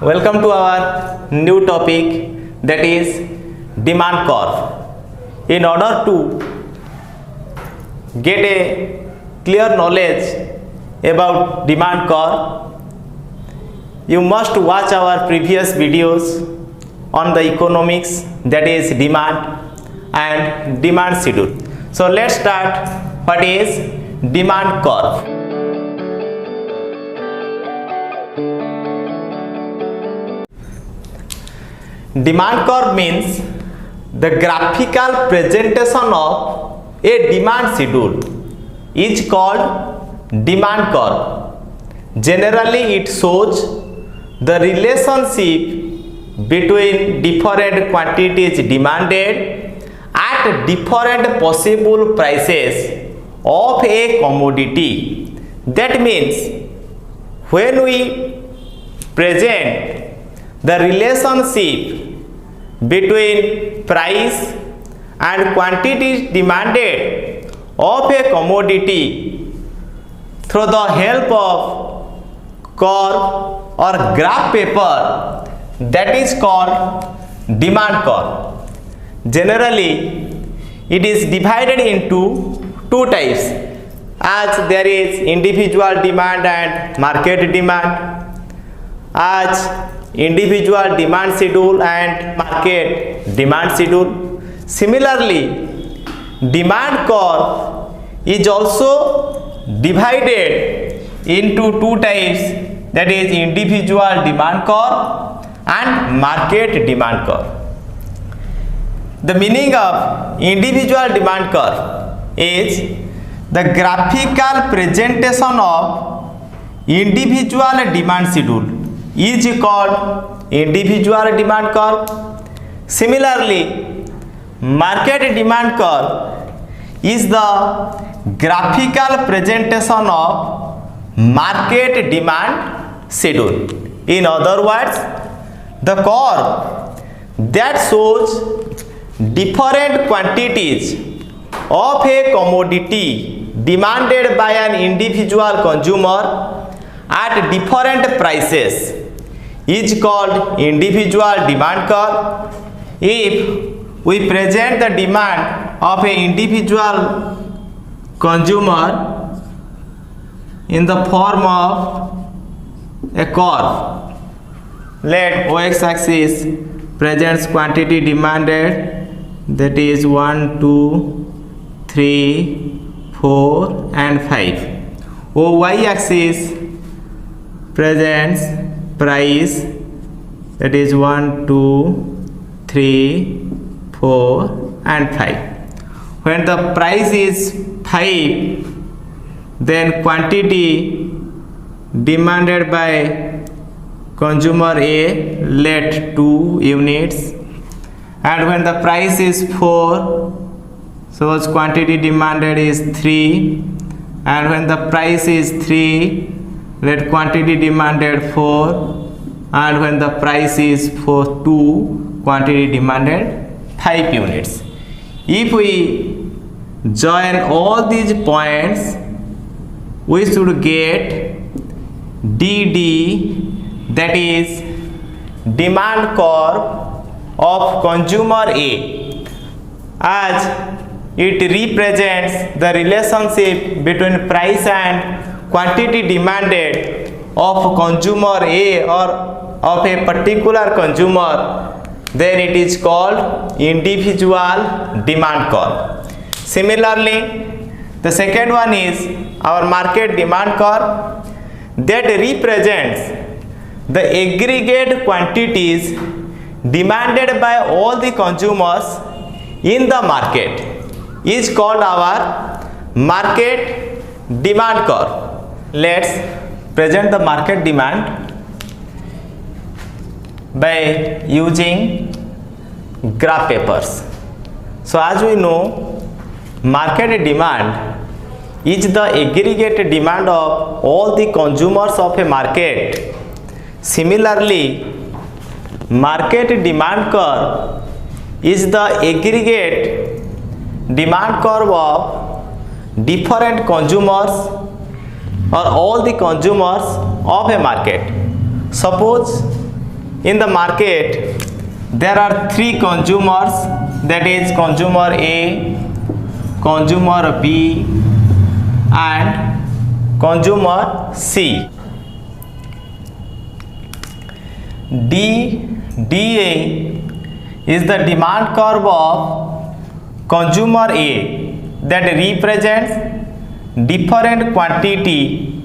Welcome to our new topic, that is demand curve. In order to get a clear knowledge about demand curve, you must watch our previous videos on the economics, that is demand and demand schedule. So let's start. What is demand curve? Demand curve means the graphical presentation of a demand schedule is called demand curve. Generally, it shows the relationship between different quantities demanded at different possible prices of a commodity. That means when we present the relationship between price and quantities demanded of a commodity through the help of curve or graph paper, that is called demand curve. Generally, it is divided into two types, as there is individual demand and market demand, as individual demand schedule and market demand schedule. Similarly, demand curve is also divided into two types, that is individual demand curve and market demand curve. The meaning of individual demand curve is the graphical presentation of individual demand schedule is called individual demand curve. Similarly, market demand curve is the graphical presentation of market demand schedule. In other words, the curve that shows different quantities of a commodity demanded by an individual consumer at different prices is called individual demand curve. If we present the demand of an individual consumer in the form of a curve, let x-axis presents quantity demanded, that is 1, 2, 3, 4 and 5. Y-axis presents price, that is 1, 2, 3, 4 and 5. When the price is 5, then quantity demanded by consumer A, let 2 units, and when the price is 4, so quantity demanded is 3, and when the price is 3, let quantity demanded 4, and when the price is 2, quantity demanded 5 units. If we join all these points, we should get DD, that is demand curve of consumer A, as it represents the relationship between price and quantity demanded of consumer A or of a particular consumer, then it is called individual demand curve. Similarly, the second one is our market demand curve that represents the aggregate quantities demanded by all the consumers in the market is called our market demand curve. Let's present the market demand by using graph papers. So as we know, market demand is the aggregate demand of all the consumers of a market. Similarly, market demand curve is the aggregate demand curve of different consumers or all the consumers of a market. Suppose in the market there are three consumers, that is consumer A, consumer B and consumer C. DA is the demand curve of consumer A that represents different quantity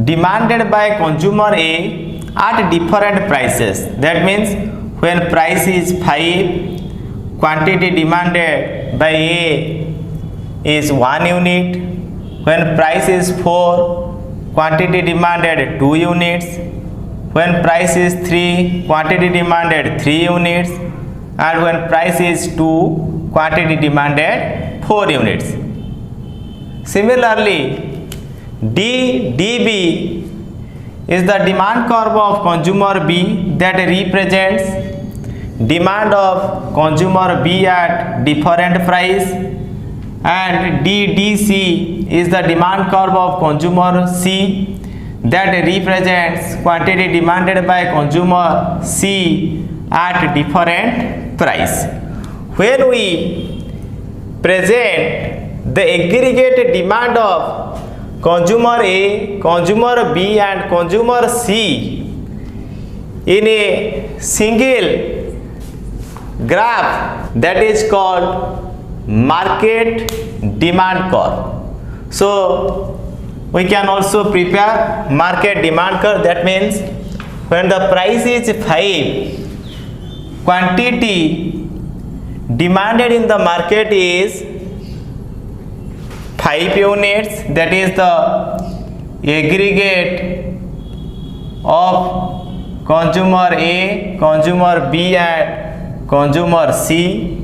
demanded by consumer A at different prices. That means when price is 5, quantity demanded by A is 1 unit. When price is 4, quantity demanded 2 units. When price is 3, quantity demanded 3 units. And when price is 2, quantity demanded 4 units. Similarly, DB is the demand curve of consumer B that represents demand of consumer B at different price, and DDC is the demand curve of consumer C that represents quantity demanded by consumer C at different price. When we present the aggregate demand of consumer A, consumer B and consumer C in a single graph, that is called market demand curve. So we can also prepare market demand curve. That means when the price is 5, quantity demanded in the market is 5 units, that is the aggregate of consumer A, consumer B and consumer C.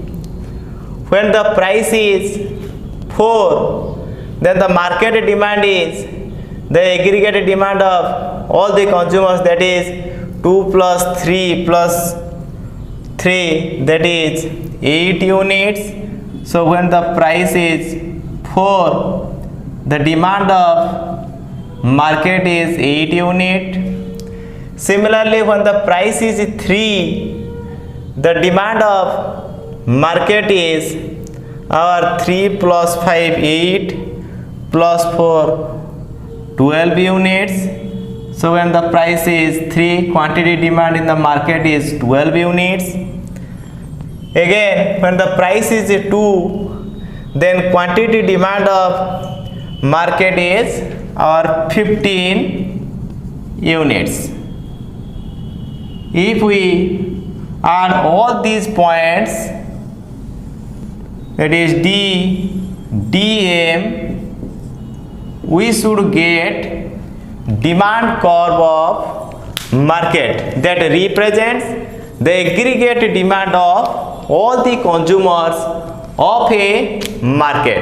When the price is 4, then the market demand is the aggregate demand of all the consumers, that is 2 plus 3 plus 3, that is 8 units. So when the price is 4, the demand of market is 8 unit. Similarly, when the price is 3, the demand of market is our 3 plus 5 8 plus 4 12 units. So when the price is 3, quantity demand in the market is 12 units. Again, when the price is 2, then quantity demand of market is our 15 units. If we add all these points, that is D, DM, we should get demand curve of market that represents the aggregate demand of all the consumers of a market.